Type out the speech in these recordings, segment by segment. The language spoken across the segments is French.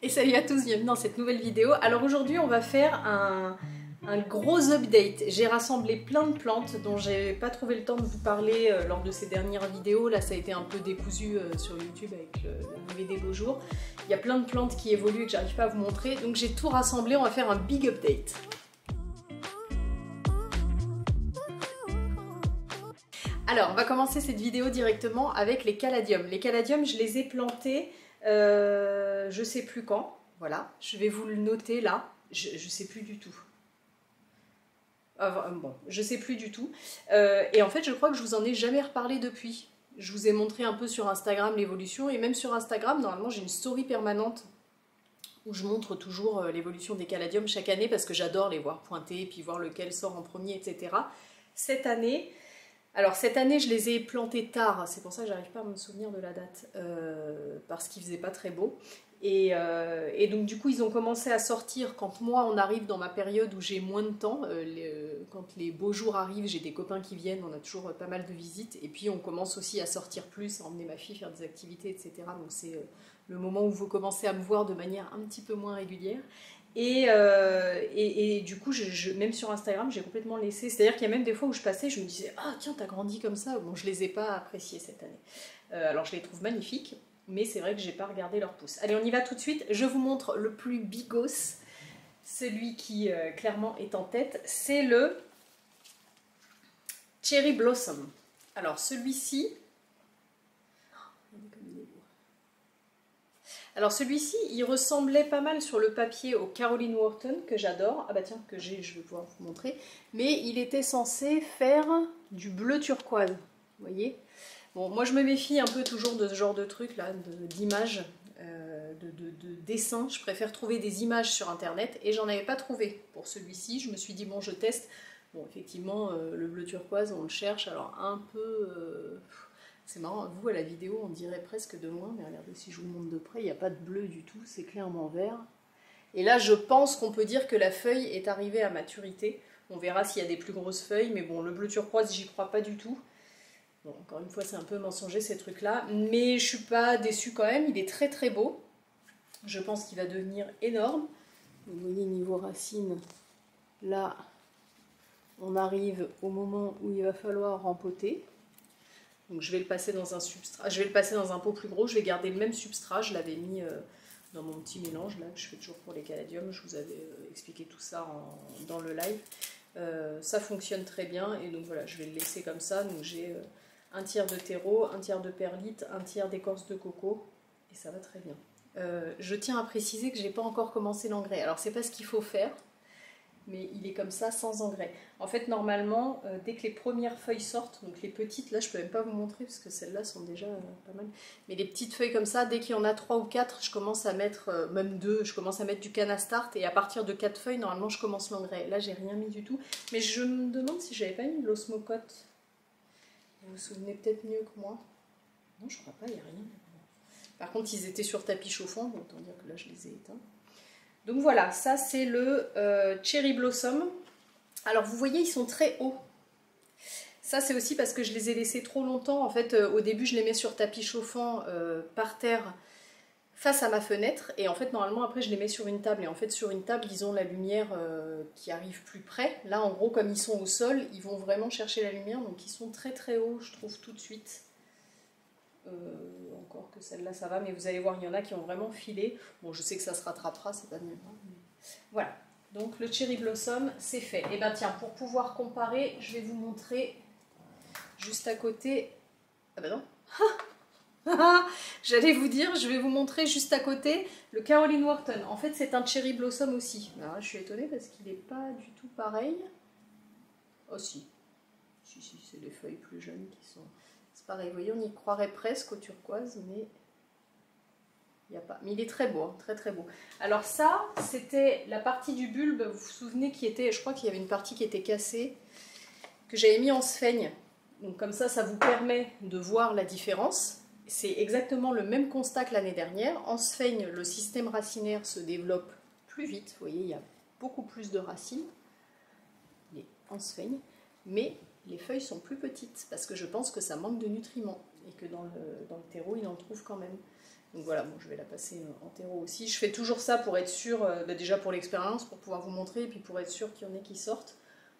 Et salut à tous, bienvenue dans cette nouvelle vidéo. Alors aujourd'hui on va faire un gros update. J'ai rassemblé plein de plantes dont j'ai pas trouvé le temps de vous parler lors de ces dernières vidéos. Là ça a été un peu décousu sur YouTube avec l'arrivée des beaux jours. Il y a plein de plantes qui évoluent et que j'arrive pas à vous montrer. Donc j'ai tout rassemblé, on va faire un big update. Alors on va commencer cette vidéo directement avec les caladiums. Les caladiums je les ai plantés je sais plus quand, voilà, je vais vous le noter là, je sais plus du tout. Bon, je sais plus du tout. Et en fait, je crois que je vous en ai jamais reparlé depuis. Je vous ai montré un peu sur Instagram l'évolution, et même sur Instagram, normalement, j'ai une story permanente où je montre toujours l'évolution des caladiums chaque année parce que j'adore les voir pointer, puis voir lequel sort en premier, etc. Cette année, je les ai plantés tard, c'est pour ça que j'arrive pas à me souvenir de la date, parce qu'il faisait pas très beau. Et donc du coup ils ont commencé à sortir quand moi on arrive dans ma période où j'ai moins de temps, quand les beaux jours arrivent, j'ai des copains qui viennent, on a toujours pas mal de visites, et puis on commence aussi à sortir plus, à emmener ma fille faire des activités, etc. Donc c'est le moment où vous commencez à me voir de manière un petit peu moins régulière. Et du coup, même sur Instagram, j'ai complètement laissé. C'est-à-dire qu'il y a même des fois où je passais, je me disais « Ah tiens, t'as grandi comme ça !» Bon, je les ai pas appréciés cette année. Alors je les trouve magnifiques, mais c'est vrai que j'ai pas regardé leur pouce. Allez, on y va tout de suite. Je vous montre le plus bigos, celui qui clairement est en tête. C'est le Cherry Blossom. Alors celui-ci... Alors celui-ci, il ressemblait pas mal sur le papier au Caroline Wharton, que j'adore. Ah bah tiens, que j'ai, je vais pouvoir vous montrer. Mais il était censé faire du bleu turquoise, vous voyez. Bon, moi je me méfie un peu toujours de ce genre de truc là, d'images, de dessins. Je préfère trouver des images sur internet et j'en avais pas trouvé pour celui-ci. Je me suis dit bon, je teste. Bon, effectivement, le bleu turquoise, on le cherche, alors un peu... c'est marrant, vous à la vidéo on dirait presque de loin, mais regardez si je vous montre de près, il n'y a pas de bleu du tout, c'est clairement vert. Et là je pense qu'on peut dire que la feuille est arrivée à maturité. On verra s'il y a des plus grosses feuilles, mais bon, le bleu turquoise j'y crois pas du tout. Bon, encore une fois c'est un peu mensonger ces trucs là, mais je suis pas déçue quand même, il est très très beau. Je pense qu'il va devenir énorme. Vous voyez niveau racines, là on arrive au moment où il va falloir rempoter. Donc je vais le passer dans un substrat, je vais le passer dans un pot plus gros, je vais garder le même substrat, je l'avais mis dans mon petit mélange là que je fais toujours pour les caladiums, je vous avais expliqué tout ça dans le live. Ça fonctionne très bien et donc voilà, je vais le laisser comme ça. Donc j'ai un tiers de terreau, un tiers de perlite, un tiers d'écorce de coco et ça va très bien. Je tiens à préciser que j'ai pas encore commencé l'engrais, alors c'est pas ce qu'il faut faire, mais il est comme ça sans engrais. En fait normalement dès que les premières feuilles sortent, donc les petites là je peux même pas vous montrer parce que celles-là sont déjà pas mal, mais les petites feuilles comme ça, dès qu'il y en a 3 ou 4 je commence à mettre, même 2, je commence à mettre du canastart et à partir de 4 feuilles normalement je commence l'engrais. Là j'ai rien mis du tout, mais je me demande si j'avais pas mis de l'osmocote. Vous vous souvenez peut-être mieux que moi? Non je crois pas, il n'y a rien. Par contre ils étaient sur tapis chauffant, donc autant dire que là je les ai éteints. Donc voilà, ça c'est le Cherry Blossom. Alors vous voyez, ils sont très hauts. Ça c'est aussi parce que je les ai laissés trop longtemps. En fait, au début je les mets sur tapis chauffant par terre face à ma fenêtre. Et en fait, normalement après je les mets sur une table. Et en fait sur une table, ils ont la lumière qui arrive plus près. Là en gros, comme ils sont au sol, ils vont vraiment chercher la lumière. Donc ils sont très très hauts, je trouve tout de suite. Encore que celle-là ça va, mais vous allez voir, il y en a qui ont vraiment filé. Bon, je sais que ça se rattrapera, c'est pas bien grave. Mais... voilà, donc le Cherry Blossom, c'est fait. Et bien tiens, pour pouvoir comparer, je vais vous montrer juste à côté... Ah ben non j'allais vous dire, je vais vous montrer juste à côté le Caroline Wharton. En fait, c'est un Cherry Blossom aussi. Alors là, je suis étonnée parce qu'il n'est pas du tout pareil. Oh si, si, c'est les feuilles plus jeunes qui sont... C'est pareil, vous voyez, on y croirait presque au turquoise, mais il n'y a pas. Mais il est très beau, hein, très très beau. Alors ça, c'était la partie du bulbe, vous vous souvenez, qui était, je crois qu'il y avait une partie qui était cassée, que j'avais mis en sphaigne. Donc comme ça vous permet de voir la différence. C'est exactement le même constat que l'année dernière. En sphaigne, le système racinaire se développe plus vite. Vous voyez, il y a beaucoup plus de racines en sphaigne, mais les feuilles sont plus petites parce que je pense que ça manque de nutriments et que dans le terreau il en trouve quand même. Donc voilà, bon, je vais la passer en terreau aussi. Je fais toujours ça pour être sûr, déjà pour l'expérience, pour pouvoir vous montrer, et puis pour être sûr qu'il y en ait qui sortent.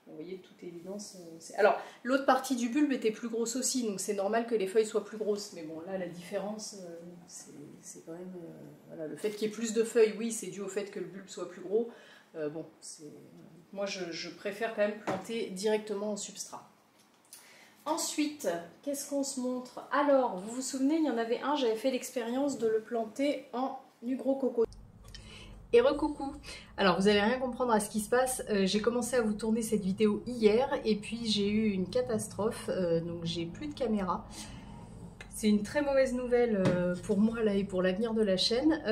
Vous voyez, de toute évidence. Alors, l'autre partie du bulbe était plus grosse aussi, donc c'est normal que les feuilles soient plus grosses. Mais bon, là, la différence, c'est quand même... voilà, le fait qu'il y ait plus de feuilles, oui, c'est dû au fait que le bulbe soit plus gros. Bon, moi, je préfère quand même planter directement en substrat. Ensuite, qu'est-ce qu'on se montre? Alors, vous vous souvenez, il y en avait un, j'avais fait l'expérience de le planter en Nugro Coco. Et recoucou. Alors vous allez rien comprendre à ce qui se passe, j'ai commencé à vous tourner cette vidéo hier et puis j'ai eu une catastrophe, donc j'ai plus de caméra. C'est une très mauvaise nouvelle pour moi là et pour l'avenir de la chaîne.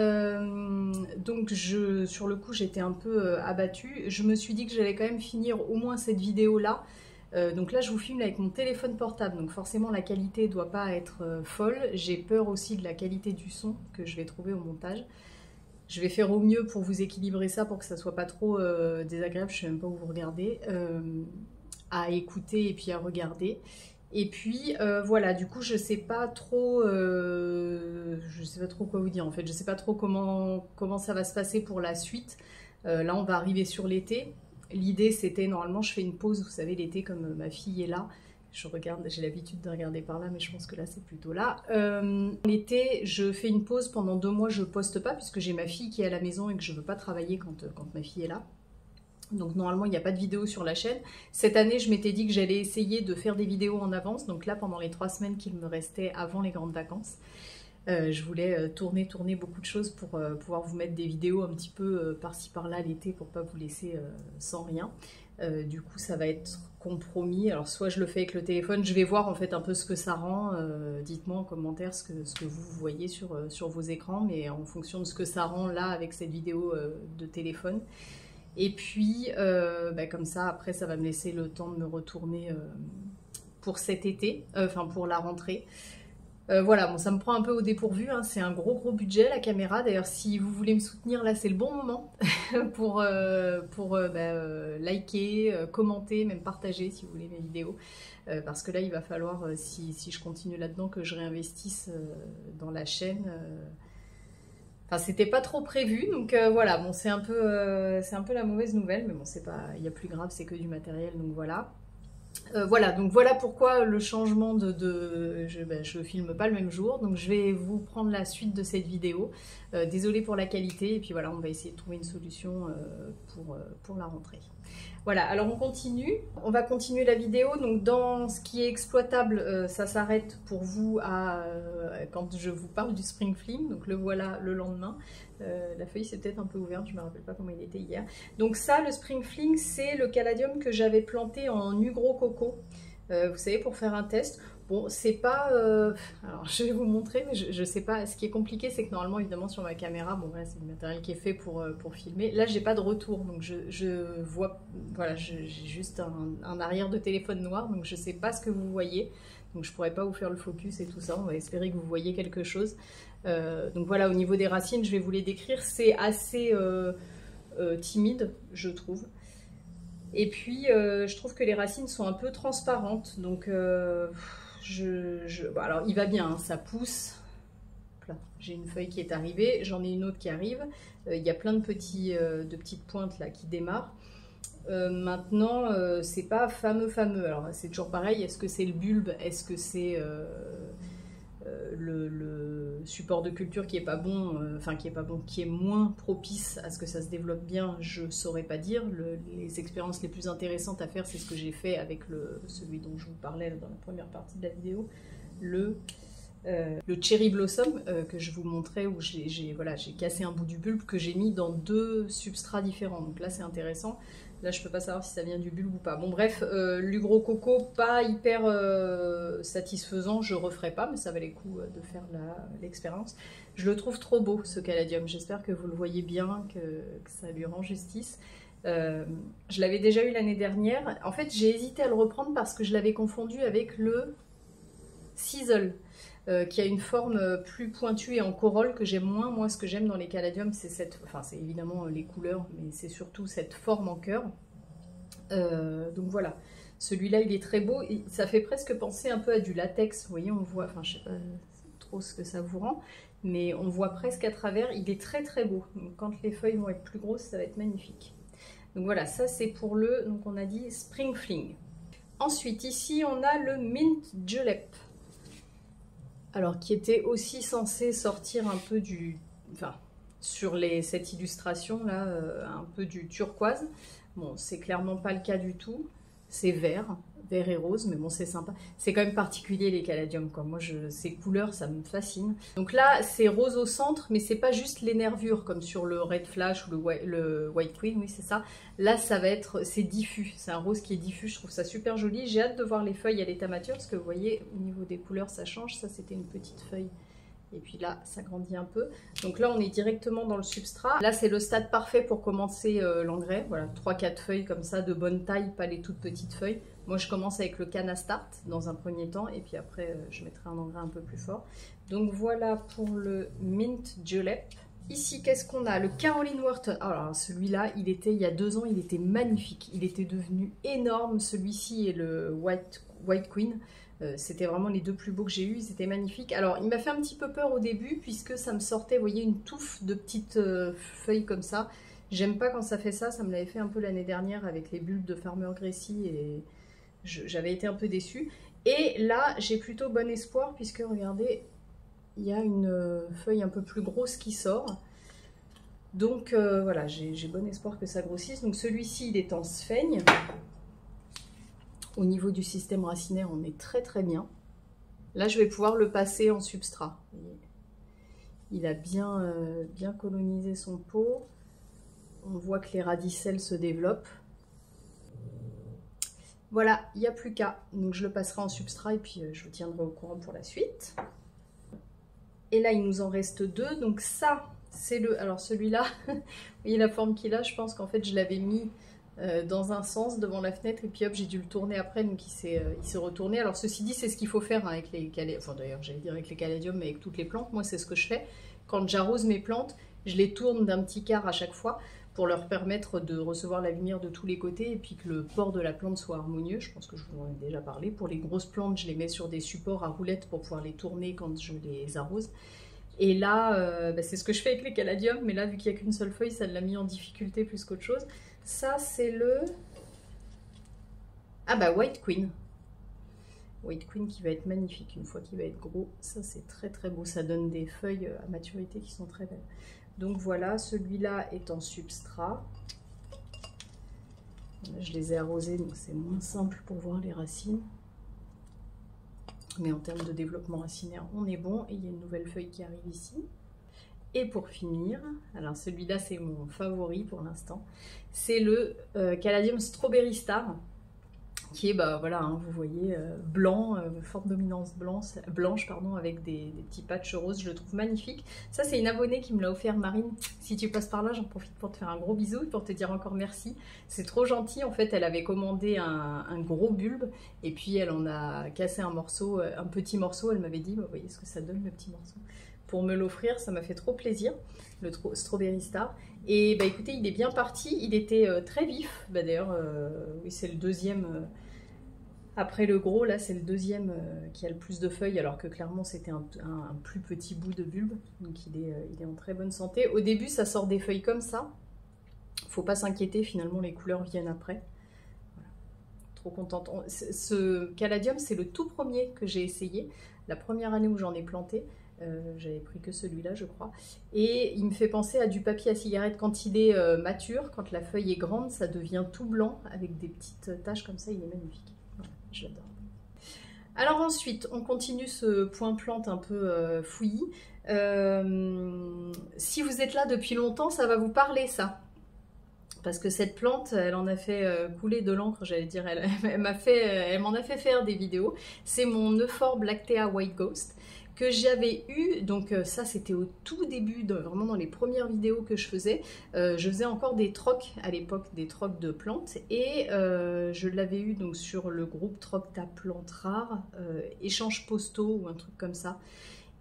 Donc sur le coup j'étais un peu abattue. Je me suis dit que j'allais quand même finir au moins cette vidéo là. Donc là je vous filme avec mon téléphone portable, donc forcément la qualité ne doit pas être folle. J'ai peur aussi de la qualité du son que je vais trouver au montage. Je vais faire au mieux pour vous équilibrer ça, pour que ça soit pas trop désagréable, je sais même pas où vous regardez, à écouter et puis à regarder. Et puis voilà, du coup je sais pas trop quoi vous dire en fait, je sais pas trop comment ça va se passer pour la suite. Là on va arriver sur l'été. L'idée c'était, normalement je fais une pause, vous savez l'été comme ma fille est là. Je regarde, j'ai l'habitude de regarder par là, mais je pense que là c'est plutôt là. L'été, je fais une pause pendant 2 mois, je poste pas puisque j'ai ma fille qui est à la maison et que je veux pas travailler quand ma fille est là. Donc normalement il n'y a pas de vidéo sur la chaîne. Cette année je m'étais dit que j'allais essayer de faire des vidéos en avance. Donc là pendant les 3 semaines qu'il me restait avant les grandes vacances, je voulais tourner beaucoup de choses pour pouvoir vous mettre des vidéos un petit peu par-ci par-là l'été pour pas vous laisser sans rien. Du coup ça va être compromis, alors soit je le fais avec le téléphone, je vais voir en fait un peu ce que ça rend, dites-moi en commentaire ce que vous voyez sur vos écrans, mais en fonction de ce que ça rend là avec cette vidéo de téléphone. Et puis comme ça après ça va me laisser le temps de me retourner pour cet été, enfin pour la rentrée. Voilà, bon, ça me prend un peu au dépourvu, hein. C'est un gros budget la caméra. D'ailleurs, si vous voulez me soutenir, là c'est le bon moment pour liker, commenter, même partager si vous voulez mes vidéos. Parce que là, il va falloir, si je continue là-dedans, que je réinvestisse dans la chaîne. Enfin, c'était pas trop prévu, donc voilà, bon, c'est un peu la mauvaise nouvelle, mais bon, c'est pas, il y a plus grave, c'est que du matériel, donc voilà. Voilà, donc voilà pourquoi le changement je filme pas le même jour, donc je vais vous prendre la suite de cette vidéo. Désolée pour la qualité, et puis voilà, on va essayer de trouver une solution pour la rentrée. Voilà, alors on va continuer la vidéo. Donc dans ce qui est exploitable, ça s'arrête pour vous quand je vous parle du spring fling, donc le voilà le lendemain. La feuille c'est peut-être un peu ouverte, je ne me rappelle pas comment il était hier. Donc ça, le spring fling, c'est le caladium que j'avais planté en Nugro Coco, vous savez, pour faire un test. Bon, c'est pas... alors, je vais vous montrer, mais je sais pas. Ce qui est compliqué, c'est que normalement, évidemment, sur ma caméra, bon, voilà, c'est le matériel qui est fait pour filmer. Là, j'ai pas de retour, donc je vois... Voilà, j'ai juste un arrière de téléphone noir, donc je sais pas ce que vous voyez. Donc, je pourrais pas vous faire le focus et tout ça. On va espérer que vous voyez quelque chose. Donc, voilà, au niveau des racines, je vais vous les décrire. C'est assez timide, je trouve. Et puis, je trouve que les racines sont un peu transparentes, donc... bon, alors il va bien, hein, ça pousse. J'ai une feuille qui est arrivée, j'en ai une autre qui arrive. Il y a plein de petites pointes là qui démarrent. Maintenant, c'est pas fameux. Alors c'est toujours pareil, est-ce que c'est le bulbe, est-ce que c'est le support de culture qui est pas bon, qui est moins propice à ce que ça se développe bien, je saurais pas dire. Les expériences les plus intéressantes à faire, c'est ce que j'ai fait avec celui dont je vous parlais dans la première partie de la vidéo, le cherry blossom que je vous montrais, où j'ai cassé un bout du bulbe que j'ai mis dans 2 substrats différents. Donc là c'est intéressant. Là, je peux pas savoir si ça vient du bulbe ou pas. Bon, bref, l'Ugro Coco, pas hyper satisfaisant. Je referai pas, mais ça valait le coup de faire l'expérience. Je le trouve trop beau, ce caladium. J'espère que vous le voyez bien, que ça lui rend justice. Je l'avais déjà eu l'année dernière. En fait, j'ai hésité à le reprendre parce que je l'avais confondu avec le Sizzle, qui a une forme plus pointue et en corolle que j'aime moins. Moi, ce que j'aime dans les caladiums, c'est c'est évidemment les couleurs, mais c'est surtout cette forme en cœur. Donc voilà, celui-là, il est très beau. Et ça fait presque penser un peu à du latex. Vous voyez, on voit, enfin, je sais pas trop ce que ça vous rend. mais on voit presque à travers. Il est très très beau. Donc, quand les feuilles vont être plus grosses, ça va être magnifique. Donc voilà, ça c'est pour le, donc on a dit Spring Fling. Ensuite, ici on a le Mint Julep. Alors qui était aussi censé sortir un peu du, enfin sur cette illustration là, un peu du turquoise. Bon, c'est clairement pas le cas du tout. C'est vert et rose, mais bon, c'est sympa. C'est quand même particulier les caladiums, quoi. Moi, ces couleurs, ça me fascine. Donc là, c'est rose au centre, mais c'est pas juste les nervures, comme sur le Red Flash ou le White Queen, oui, c'est ça. Là, ça va être, c'est diffus. C'est un rose qui est diffus, je trouve ça super joli. J'ai hâte de voir les feuilles à l'état mature, parce que vous voyez, au niveau des couleurs, ça change. Ça, c'était une petite feuille. Et puis là, ça grandit un peu. Donc là, on est directement dans le substrat. Là, c'est le stade parfait pour commencer l'engrais. Voilà, 3-4 feuilles comme ça, de bonne taille, pas les toutes petites feuilles. Moi, je commence avec le Canna Start dans un premier temps. Et puis après, je mettrai un engrais un peu plus fort. Donc voilà pour le Mint Julep. Ici, qu'est-ce qu'on a? Le Caroline Wharton. Alors celui-là, il y a 2 ans, il était magnifique. Il était devenu énorme. Celui-ci est le White Queen. C'était vraiment les 2 plus beaux que j'ai eus, ils étaient magnifiques. Alors il m'a fait un petit peu peur au début puisque ça me sortait, vous voyez, une touffe de petites feuilles comme ça. J'aime pas quand ça fait ça, ça me l'avait fait un peu l'année dernière avec les bulbes de Farmer Gracie et j'avais été un peu déçue. Et là j'ai plutôt bon espoir puisque regardez, il y a une feuille un peu plus grosse qui sort. Donc voilà, j'ai bon espoir que ça grossisse. Donc celui-ci il est en sphaigne. Au niveau du système racinaire, on est très très bien. Là, je vais pouvoir le passer en substrat. Il a bien, bien colonisé son pot. On voit que les radicelles se développent. Voilà, il n'y a plus qu'à. Donc je le passerai en substrat et puis je vous tiendrai au courant pour la suite. Et là, il nous en reste 2. Donc ça, c'est le... Alors celui-là, vous voyez la forme qu'il a, je pense qu'en fait, je l'avais mis... dans un sens devant la fenêtre et puis hop j'ai dû le tourner après donc il s'est retourné. Alors ceci dit c'est ce qu'il faut faire hein, avec les caladiums, enfin d'ailleurs j'allais dire avec les caladiums mais avec toutes les plantes, moi c'est ce que je fais quand j'arrose mes plantes, je les tourne d'un petit quart à chaque fois pour leur permettre de recevoir la lumière de tous les côtés et puis que le port de la plante soit harmonieux. Je pense que je vous en ai déjà parlé. Pour les grosses plantes je les mets sur des supports à roulettes pour pouvoir les tourner quand je les arrose. Et là, c'est ce que je fais avec les caladiums, mais là, vu qu'il n'y a qu'une seule feuille, ça l'a mis en difficulté plus qu'autre chose. Ça, c'est le... Ah bah, White Queen. White Queen qui va être magnifique une fois qu'il va être gros. Ça, c'est très très beau. Ça donne des feuilles à maturité qui sont très belles. Donc voilà, celui-là est en substrat. Là, je les ai arrosés, donc c'est moins simple pour voir les racines. Mais en termes de développement racinaire, on est bon. Et il y a une nouvelle feuille qui arrive ici. Et pour finir, alors celui-là c'est mon favori pour l'instant, c'est le Caladium Strawberry Star, qui est, bah voilà, hein, vous voyez, blanc, forte dominance blanche, pardon, avec des petits patchs roses, je le trouve magnifique. Ça c'est une abonnée qui me l'a offert, Marine. Si tu passes par là, j'en profite pour te faire un gros bisou, pour te dire encore merci. C'est trop gentil, en fait, elle avait commandé un gros bulbe, et puis elle en a cassé un morceau, un petit morceau, elle m'avait dit, bah, vous voyez ce que ça donne le petit morceau. Pour me l'offrir, ça m'a fait trop plaisir, le Strawberry Star. Et bah écoutez, il est bien parti, il était très vif. Bah, d'ailleurs, oui, c'est le deuxième, après le gros, là c'est le deuxième qui a le plus de feuilles, alors que clairement c'était un plus petit bout de bulbe. Donc il est en très bonne santé. Au début, ça sort des feuilles comme ça. Faut pas s'inquiéter, finalement les couleurs viennent après. Voilà. Trop contente. Ce caladium, c'est le tout premier que j'ai essayé, la première année où j'en ai planté. J'avais pris que celui-là je crois, et il me fait penser à du papier à cigarette quand il est mature, quand la feuille est grande, ça devient tout blanc avec des petites taches comme ça, il est magnifique. Voilà, j'adore. Alors ensuite, on continue ce point plante un peu fouillis. Si vous êtes là depuis longtemps, ça va vous parler ça. Parce que cette plante, elle en a fait couler de l'encre, j'allais dire, elle m'en a fait faire des vidéos. C'est mon Euphorbia Lactea White Ghost que j'avais eu, donc ça c'était au tout début, vraiment dans les premières vidéos que je faisais encore des trocs à l'époque, des trocs de plantes, et je l'avais eu donc sur le groupe Troc ta plante rare, échange postaux ou un truc comme ça.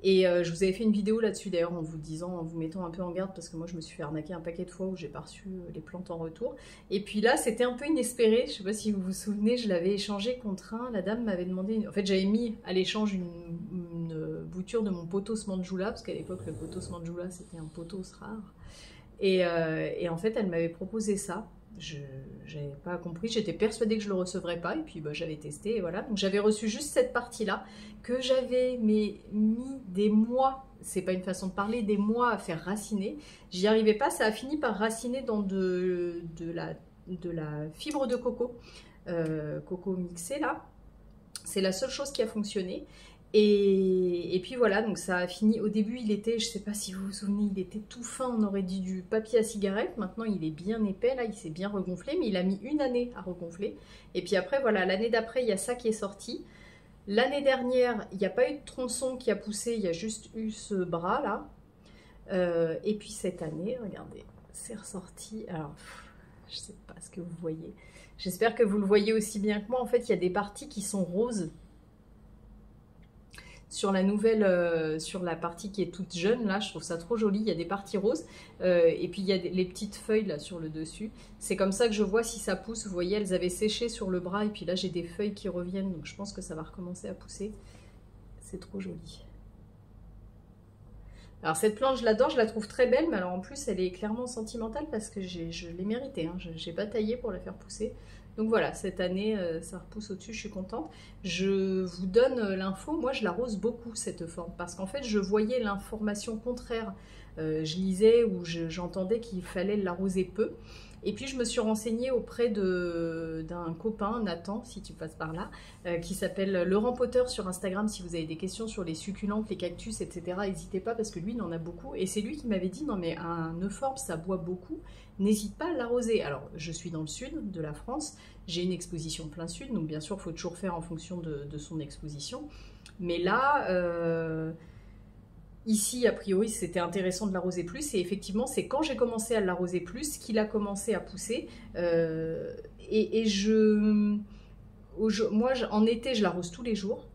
Et je vous avais fait une vidéo là-dessus d'ailleurs en vous disant, en vous mettant un peu en garde parce que moi je me suis fait arnaquer un paquet de fois où j'ai pas reçu les plantes en retour. Et puis là c'était un peu inespéré, je sais pas si vous vous souvenez, je l'avais échangé contre un, la dame m'avait demandé, en fait j'avais mis à l'échange une bouture de mon pothos mandjoula, parce qu'à l'époque le pothos mandjoula c'était un pothos rare. Et en fait elle m'avait proposé ça. Je n'avais pas compris, j'étais persuadée que je le recevrais pas, et puis bah, j'avais testé, et voilà. Donc j'avais reçu juste cette partie-là, que j'avais mis des mois, c'est pas une façon de parler, des mois à faire raciner. J'y arrivais pas, ça a fini par raciner dans de la fibre de coco, coco mixé là. C'est la seule chose qui a fonctionné. Et puis voilà, donc ça a fini. Au début, il était, je sais pas si vous vous souvenez, il était tout fin, on aurait dit du papier à cigarette. Maintenant, il est bien épais, là, il s'est bien regonflé, mais il a mis une année à regonfler. Et puis après, voilà, l'année d'après, il y a ça qui est sorti. L'année dernière, il n'y a pas eu de tronçon qui a poussé, il y a juste eu ce bras là. Et puis cette année, regardez, c'est ressorti. Alors, je sais pas ce que vous voyez. J'espère que vous le voyez aussi bien que moi. En fait, il y a des parties qui sont roses. Sur la nouvelle, sur la partie qui est toute jeune, là, je trouve ça trop joli. Il y a des parties roses. Et puis, il y a les petites feuilles, là, sur le dessus. C'est comme ça que je vois si ça pousse. Vous voyez, elles avaient séché sur le bras. Et puis là, j'ai des feuilles qui reviennent. Donc, je pense que ça va recommencer à pousser. C'est trop joli. Alors, cette plante, je l'adore. Je la trouve très belle. Mais alors, en plus, elle est clairement sentimentale parce que je l'ai méritée. Hein. Je n'ai pas taillé pour la faire pousser. Donc voilà, cette année, ça repousse au-dessus, je suis contente. Je vous donne l'info, moi je l'arrose beaucoup cette forme, parce qu'en fait je voyais l'information contraire. Je lisais ou j'entendais qu'il fallait l'arroser peu. Et puis je me suis renseignée auprès d'un copain, Nathan, si tu passes par là, qui s'appelle Laurent Potter sur Instagram. Si vous avez des questions sur les succulentes, les cactus, etc., n'hésitez pas parce que lui il en a beaucoup. Et c'est lui qui m'avait dit, non mais un euphorbes ça boit beaucoup, n'hésite pas à l'arroser. Alors je suis dans le sud de la France, j'ai une exposition plein sud, donc bien sûr il faut toujours faire en fonction de son exposition. Mais là... ici, a priori, c'était intéressant de l'arroser plus. Et effectivement, c'est quand j'ai commencé à l'arroser plus qu'il a commencé à pousser. Moi, en été, je l'arrose tous les jours.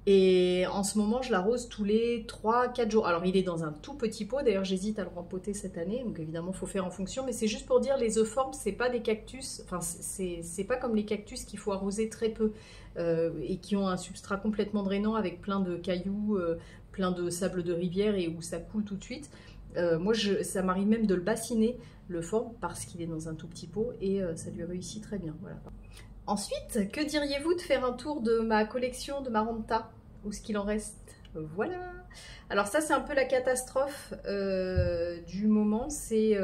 Et en ce moment, je l'arrose tous les 3-4 jours. Alors, il est dans un tout petit pot. D'ailleurs, j'hésite à le rempoter cette année. Donc, évidemment, il faut faire en fonction. Mais c'est juste pour dire, les euphorbes, c'est pas des cactus. Enfin, c'est pas comme les cactus qu'il faut arroser très peu. Et qui ont un substrat complètement drainant avec plein de cailloux, plein de sable de rivière et où ça coule tout de suite. Moi, ça m'arrive même de le bassiner, l'euphorbes, parce qu'il est dans un tout petit pot. Et ça lui réussit très bien. Voilà. Ensuite, que diriez-vous de faire un tour de ma collection de Maranta, ou ce qu'il en reste? Voilà. Alors ça, c'est un peu la catastrophe du moment. C'est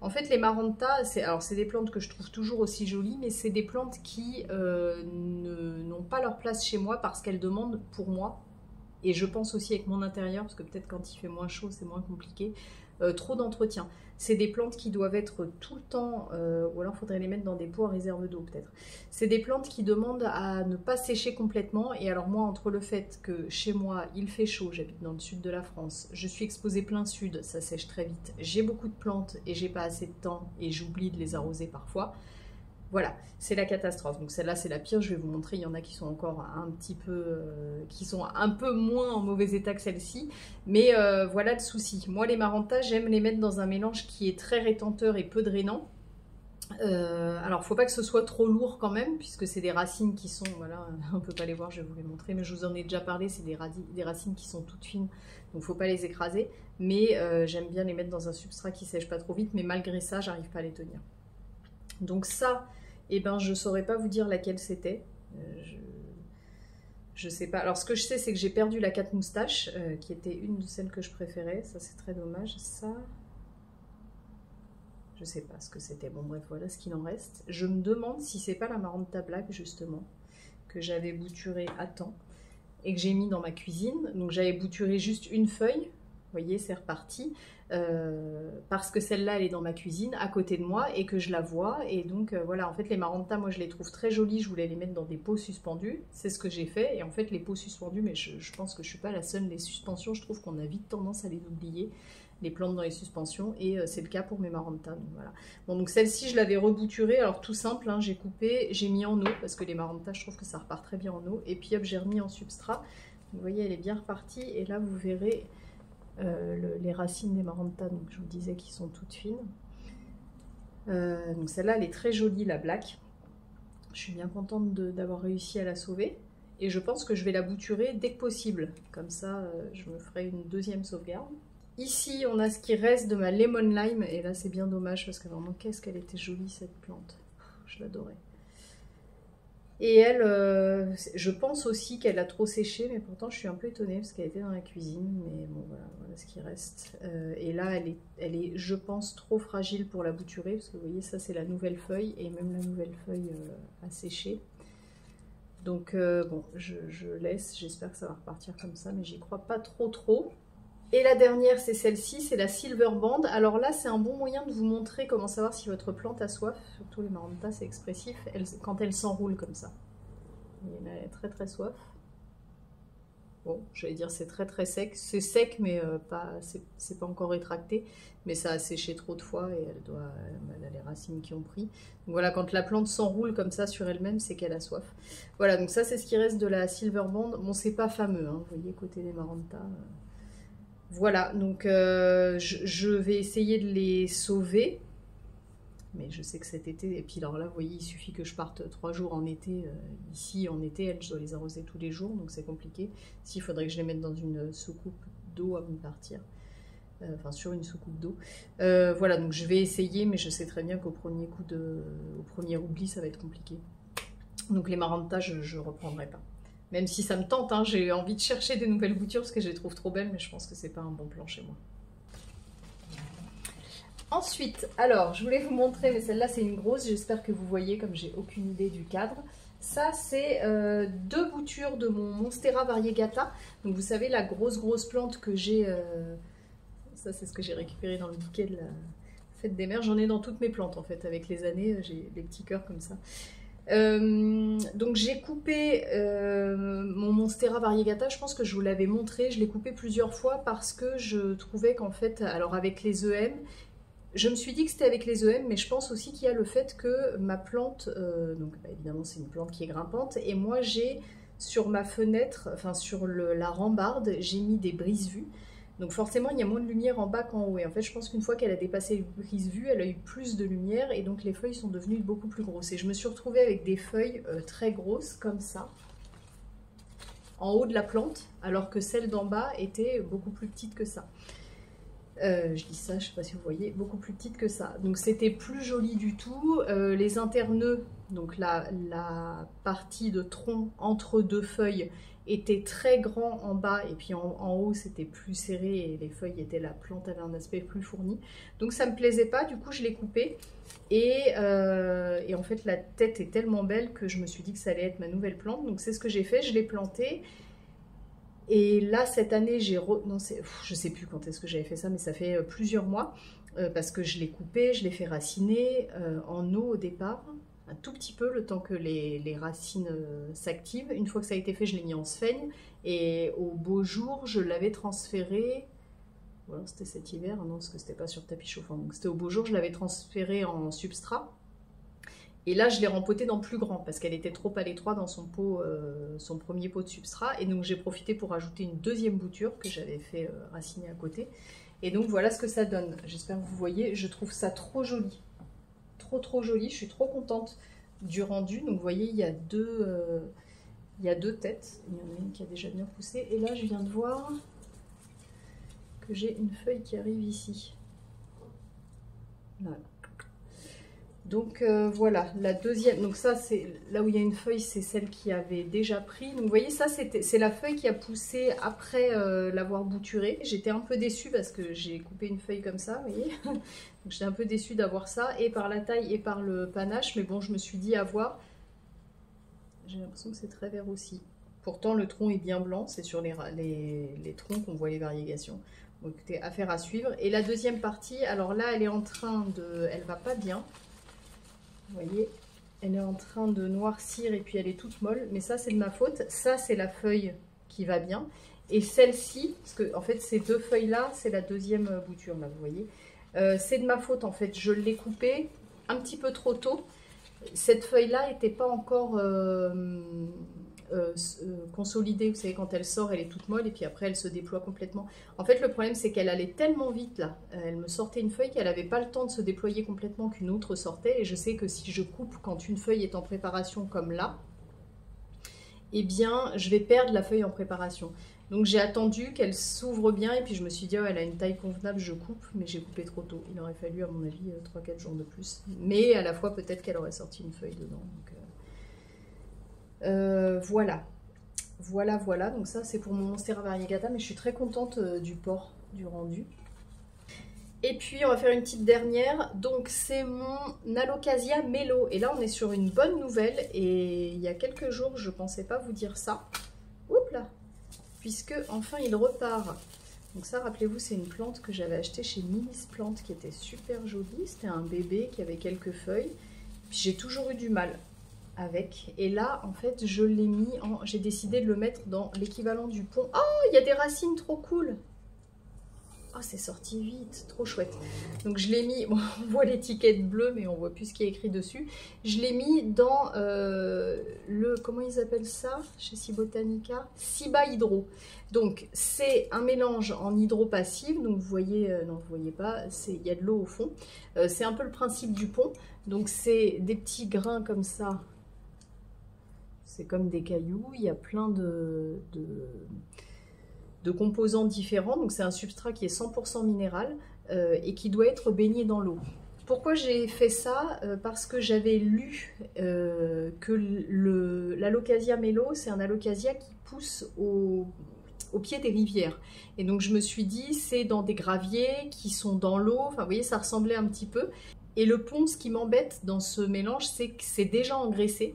en fait les Maranta. C'est des plantes que je trouve toujours aussi jolies, mais c'est des plantes qui n'ont pas leur place chez moi parce qu'elles demandent pour moi, et je pense aussi avec mon intérieur, parce que peut-être quand il fait moins chaud, c'est moins compliqué, trop d'entretien. C'est des plantes qui doivent être tout le temps, ou alors il faudrait les mettre dans des pots à réserve d'eau peut-être. C'est des plantes qui demandent à ne pas sécher complètement. Et alors moi, entre le fait que chez moi, il fait chaud, j'habite dans le sud de la France, je suis exposée plein sud, ça sèche très vite, j'ai beaucoup de plantes et j'ai pas assez de temps et j'oublie de les arroser parfois. Voilà, c'est la catastrophe. Donc celle-là, c'est la pire. Je vais vous montrer. Il y en a qui sont encore un petit peu, qui sont un peu moins en mauvais état que celle-ci. Mais voilà le souci. Moi, les Maranta, j'aime les mettre dans un mélange qui est très rétenteur et peu drainant. Alors, faut pas que ce soit trop lourd quand même, puisque c'est des racines qui sont, voilà, on peut pas les voir, je vais vous les montrer, mais je vous en ai déjà parlé. C'est des racines qui sont toutes fines, donc faut pas les écraser. Mais j'aime bien les mettre dans un substrat qui sèche pas trop vite. Mais malgré ça, j'arrive pas à les tenir. Donc ça. Eh ben, je ne saurais pas vous dire laquelle c'était. Je sais pas. Alors, ce que je sais, c'est que j'ai perdu la 4 moustaches, qui était une de celles que je préférais. Ça, c'est très dommage. Ça, je sais pas ce que c'était. Bon, bref, voilà ce qu'il en reste. Je me demande si c'est pas la Maranta Black, justement, que j'avais bouturée à temps et que j'ai mis dans ma cuisine. Donc, j'avais bouturé juste une feuille. Vous voyez, c'est reparti. Parce que celle-là, elle est dans ma cuisine, à côté de moi, et que je la vois. Et donc, voilà, en fait, les Maranta, moi, je les trouve très jolies. Je voulais les mettre dans des pots suspendus. C'est ce que j'ai fait. Et en fait, les pots suspendus, mais je pense que je ne suis pas la seule. Les suspensions, je trouve qu'on a vite tendance à les oublier, les plantes dans les suspensions. Et c'est le cas pour mes Maranta. Donc, voilà. Bon, donc celle-ci, je l'avais rebouturée. Alors, tout simple, hein, j'ai coupé, j'ai mis en eau, parce que les Maranta, je trouve que ça repart très bien en eau. Et puis, hop, j'ai remis en substrat. Vous voyez, elle est bien repartie. Et là, vous verrez... les racines des Maranta, donc je vous disais qu'ils sont toutes fines. Donc celle-là, elle est très jolie, la Black. Je suis bien contente d'avoir réussi à la sauver. et je pense que je vais la bouturer dès que possible. Comme ça, je me ferai une deuxième sauvegarde. Ici, on a ce qui reste de ma Lemon Lime, et là c'est bien dommage parce que vraiment, qu'est-ce qu'elle était jolie cette plante. Je l'adorais. Et elle, je pense aussi qu'elle a trop séché, mais pourtant je suis un peu étonnée parce qu'elle était dans la cuisine. Mais bon, voilà, voilà ce qui reste. Et là, elle est, je pense, trop fragile pour la bouturer parce que vous voyez, ça c'est la nouvelle feuille et même la nouvelle feuille a séché. Donc bon, je laisse, j'espère que ça va repartir comme ça, mais j'y crois pas trop. Et la dernière, c'est celle-ci, c'est la Silver Band. Alors là, c'est un bon moyen de vous montrer comment savoir si votre plante a soif. Surtout les Marantas, c'est expressif, quand elle s'enroule comme ça. Elle a très soif. Bon, j'allais dire c'est très sec. C'est sec, mais c'est pas encore rétracté. Mais ça a séché trop de fois et elle a les racines qui ont pris. Donc voilà, quand la plante s'enroule comme ça sur elle-même, c'est qu'elle a soif. Voilà, donc ça c'est ce qui reste de la Silver Band. Bon, c'est pas fameux, hein, vous voyez, côté des Marantas. Voilà, donc je vais essayer de les sauver. Mais je sais que cet été, et puis alors là, vous voyez, il suffit que je parte 3 jours en été. Ici, en été, je dois les arroser tous les jours, donc c'est compliqué. S'il faudrait que je les mette dans une soucoupe d'eau avant de partir. Enfin, sur une soucoupe d'eau. Voilà, donc je vais essayer, mais je sais très bien qu'au premier au premier oubli, ça va être compliqué. Donc les Marantas, je ne reprendrai pas. Même si ça me tente, hein, j'ai envie de chercher des nouvelles boutures parce que je les trouve trop belles, mais je pense que c'est pas un bon plan chez moi. Ensuite, alors, je voulais vous montrer, mais celle-là c'est une grosse, j'espère que vous voyez comme j'ai aucune idée du cadre. Ça c'est 2 boutures de mon Monstera variegata. Donc vous savez la grosse plante que j'ai, ça c'est ce que j'ai récupéré dans le bouquet de la fête des mères. J'en ai dans toutes mes plantes en fait, avec les années, j'ai des petits cœurs comme ça. Donc j'ai coupé mon Monstera variegata, je pense que je vous l'avais montré, je l'ai coupé plusieurs fois parce que je trouvais qu'en fait, alors avec les EM, je me suis dit que c'était avec les EM, mais je pense aussi qu'il y a le fait que ma plante, donc bah, évidemment c'est une plante qui est grimpante, et moi j'ai sur ma fenêtre, enfin sur la rambarde, j'ai mis des brise-vues. Donc forcément il y a moins de lumière en bas qu'en haut, et en fait je pense qu'une fois qu'elle a dépassé les brise-vues, elle a eu plus de lumière, et donc les feuilles sont devenues beaucoup plus grosses. Et je me suis retrouvée avec des feuilles très grosses, comme ça, en haut de la plante, alors que celles d'en bas étaient beaucoup plus petites que ça. Je dis ça, je ne sais pas si vous voyez, beaucoup plus petite que ça. Donc c'était plus joli du tout. Les interneux, donc la partie de tronc entre 2 feuilles, était très grand en bas et puis en haut c'était plus serré et les feuilles étaient, la plante avait un aspect plus fourni. Donc ça me plaisait pas, du coup je l'ai coupé et en fait la tête est tellement belle que je me suis dit que ça allait être ma nouvelle plante. Donc c'est ce que j'ai fait, je l'ai plantée. Et là, cette année, je sais plus quand est-ce que j'avais fait ça, mais ça fait plusieurs mois, parce que je l'ai coupé, je l'ai fait raciner en eau au départ, un tout petit peu, le temps que les racines s'activent. Une fois que ça a été fait, je l'ai mis en sphaigne, et au beau jour, je l'avais transféré, voilà, c'était cet hiver, non, parce que c'était pas sur tapis chauffant, donc c'était au beau jour, je l'avais transféré en substrat. Et là, je l'ai rempotée dans plus grand parce qu'elle était trop à l'étroit dans son pot, son premier pot de substrat. Et donc, j'ai profité pour ajouter une deuxième bouture que j'avais fait raciner à côté. Et donc, voilà ce que ça donne. J'espère que vous voyez. Je trouve ça trop joli. Trop joli. Je suis trop contente du rendu. Donc, vous voyez, il y a deux têtes. Il y en a une qui a déjà bien poussé. Et là, je viens de voir que j'ai une feuille qui arrive ici. Voilà. Donc voilà, la deuxième, donc ça c'est là où il y a une feuille, c'est celle qui avait déjà pris. Donc vous voyez, ça c'est la feuille qui a poussé après l'avoir bouturée. J'étais un peu déçue parce que j'ai coupé une feuille comme ça, vous voyez. Donc j'étais un peu déçue d'avoir ça, et par la taille et par le panache. Mais bon, je me suis dit à voir. J'ai l'impression que c'est très vert aussi. Pourtant le tronc est bien blanc, c'est sur les troncs qu'on voit les variégations. Bon écoutez, affaire à suivre. Et la deuxième partie, alors là elle est en train de, elle va pas bien. Vous voyez, elle est en train de noircir et puis elle est toute molle, mais ça c'est de ma faute. Ça c'est la feuille qui va bien, et celle-ci, parce que en fait ces deux feuilles là, c'est la deuxième bouture là, vous voyez, c'est de ma faute en fait. Je l'ai coupée un petit peu trop tôt. Cette feuille là n'était pas encore consolidée, vous savez, quand elle sort elle est toute molle et puis après elle se déploie complètement. En fait le problème c'est qu'elle allait tellement vite là, elle me sortait une feuille qu'elle n'avait pas le temps de se déployer complètement qu'une autre sortait. Et je sais que si je coupe quand une feuille est en préparation comme là, eh bien je vais perdre la feuille en préparation. Donc j'ai attendu qu'elle s'ouvre bien et puis je me suis dit oh, elle a une taille convenable, je coupe, mais j'ai coupé trop tôt. Il aurait fallu à mon avis 3-4 jours de plus. Mais à la fois peut-être qu'elle aurait sorti une feuille dedans. Donc, voilà. Voilà, donc ça c'est pour mon Monstera variegata, mais je suis très contente du port, du rendu. Et puis on va faire une petite dernière, donc c'est mon Alocasia Mellow. Et là on est sur une bonne nouvelle, et il y a quelques jours je pensais pas vous dire ça. Oups là, puisque enfin il repart. Donc ça, rappelez-vous, c'est une plante que j'avais achetée chez Milis Plante qui était super jolie. C'était un bébé qui avait quelques feuilles. Puis j'ai toujours eu du mal avec. Et là, en fait, je l'ai mis en... J'ai décidé de le mettre dans l'équivalent du pont. Oh, il y a des racines trop cool. Oh, c'est sorti vite, trop chouette. Donc je l'ai mis, bon, on voit l'étiquette bleue, mais on voit plus ce qui est écrit dessus. Je l'ai mis dans le, comment ils appellent ça chez Cibotanica? Ciba Hydro. Donc c'est un mélange en hydropassif, donc vous voyez, non vous voyez pas, il y a de l'eau au fond. C'est un peu le principe du pont, donc c'est des petits grains comme ça. C'est comme des cailloux, il y a plein de composants différents, donc c'est un substrat qui est 100% minéral et qui doit être baigné dans l'eau. Pourquoi j'ai fait ça? Parce que j'avais lu que l'Alocasia Mellow, c'est un Alocasia qui pousse au pied des rivières. Et donc je me suis dit, c'est dans des graviers qui sont dans l'eau, enfin vous voyez, ça ressemblait un petit peu. Et le pont, ce qui m'embête dans ce mélange, c'est que c'est déjà engraissé.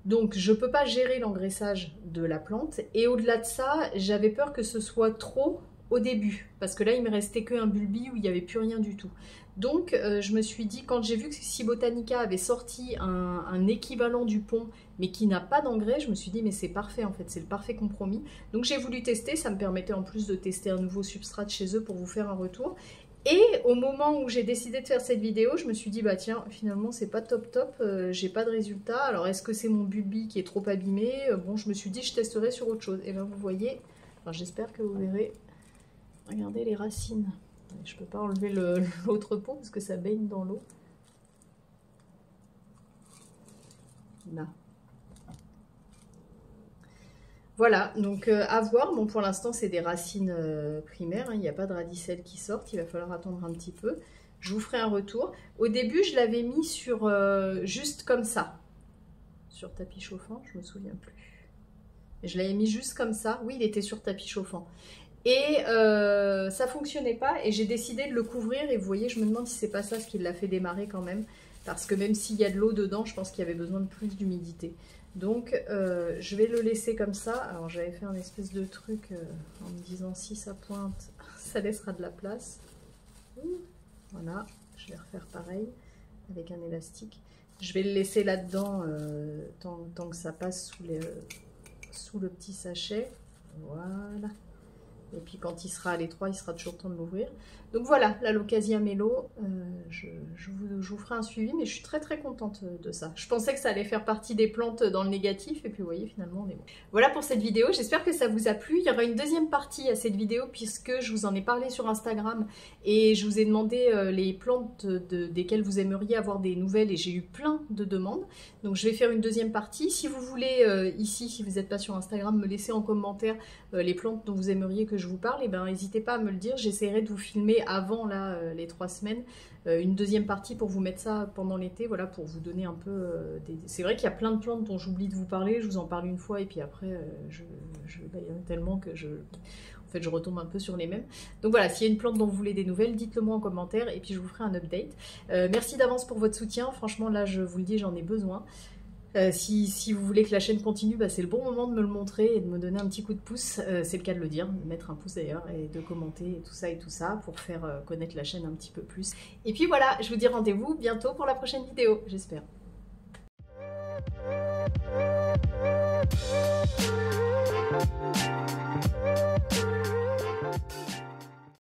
Donc je ne peux pas gérer l'engraissage de la plante, et au-delà de ça, j'avais peur que ce soit trop au début, parce que là il me restait qu'un bulbi où il n'y avait plus rien du tout. Donc je me suis dit, quand j'ai vu que Cibotanica avait sorti un équivalent du pont, mais qui n'a pas d'engrais, je me suis dit mais c'est parfait en fait, c'est le parfait compromis. Donc j'ai voulu tester, ça me permettait en plus de tester un nouveau substrat chez eux pour vous faire un retour. Et au moment où j'ai décidé de faire cette vidéo, je me suis dit, bah tiens, finalement c'est pas top, j'ai pas de résultat. Alors est-ce que c'est mon bulbi qui est trop abîmé? Bon, je me suis dit, je testerai sur autre chose. Et bien vous voyez, enfin, j'espère que vous verrez, regardez les racines. Je peux pas enlever l'autre pot parce que ça baigne dans l'eau. Là. Voilà, donc à voir. Bon, pour l'instant, c'est des racines primaires. Hein, il n'y a pas de radicelles qui sortent. Il va falloir attendre un petit peu. Je vous ferai un retour. Au début, je l'avais mis sur juste comme ça. Sur tapis chauffant, je me souviens plus. Je l'avais mis juste comme ça. Oui, il était sur tapis chauffant. Et ça fonctionnait pas. Et j'ai décidé de le couvrir. Et vous voyez, je me demande si c'est pas ça ce qui l'a fait démarrer quand même. Parce que même s'il y a de l'eau dedans, je pense qu'il y avait besoin de plus d'humidité. Donc je vais le laisser comme ça. Alors j'avais fait un espèce de truc en me disant si ça pointe, ça laissera de la place. Voilà, je vais refaire pareil avec un élastique. Je vais le laisser là-dedans tant que ça passe sous le petit sachet. Voilà. Et puis quand il sera à l'étroit, il sera toujours temps de l'ouvrir. Donc voilà, l'Alocasia Mellow, je vous ferai un suivi, mais je suis très contente de ça. Je pensais que ça allait faire partie des plantes dans le négatif, et puis vous voyez, finalement on est bon. Voilà pour cette vidéo, j'espère que ça vous a plu. Il y aura une deuxième partie à cette vidéo, puisque je vous en ai parlé sur Instagram, et je vous ai demandé les plantes desquelles vous aimeriez avoir des nouvelles, et j'ai eu plein de demandes. Donc je vais faire une deuxième partie. Si vous voulez, ici, si vous n'êtes pas sur Instagram, me laisser en commentaire les plantes dont vous aimeriez que je vous parle, et ben n'hésitez pas à me le dire. J'essaierai de vous filmer avant là, les 3 semaines, une deuxième partie pour vous mettre ça pendant l'été, voilà, pour vous donner un peu C'est vrai qu'il y a plein de plantes dont j'oublie de vous parler, je vous en parle une fois et puis après il y en a tellement que en fait je retombe un peu sur les mêmes. Donc voilà, s'il y a une plante dont vous voulez des nouvelles, dites-le moi en commentaire et puis je vous ferai un update. Merci d'avance pour votre soutien, franchement là je vous le dis, j'en ai besoin. Si vous voulez que la chaîne continue, bah, c'est le bon moment de me le montrer et de me donner un petit coup de pouce, c'est le cas de le dire, de mettre un pouce d'ailleurs et de commenter et tout ça pour faire connaître la chaîne un petit peu plus. Et puis voilà, je vous dis rendez-vous bientôt pour la prochaine vidéo, j'espère.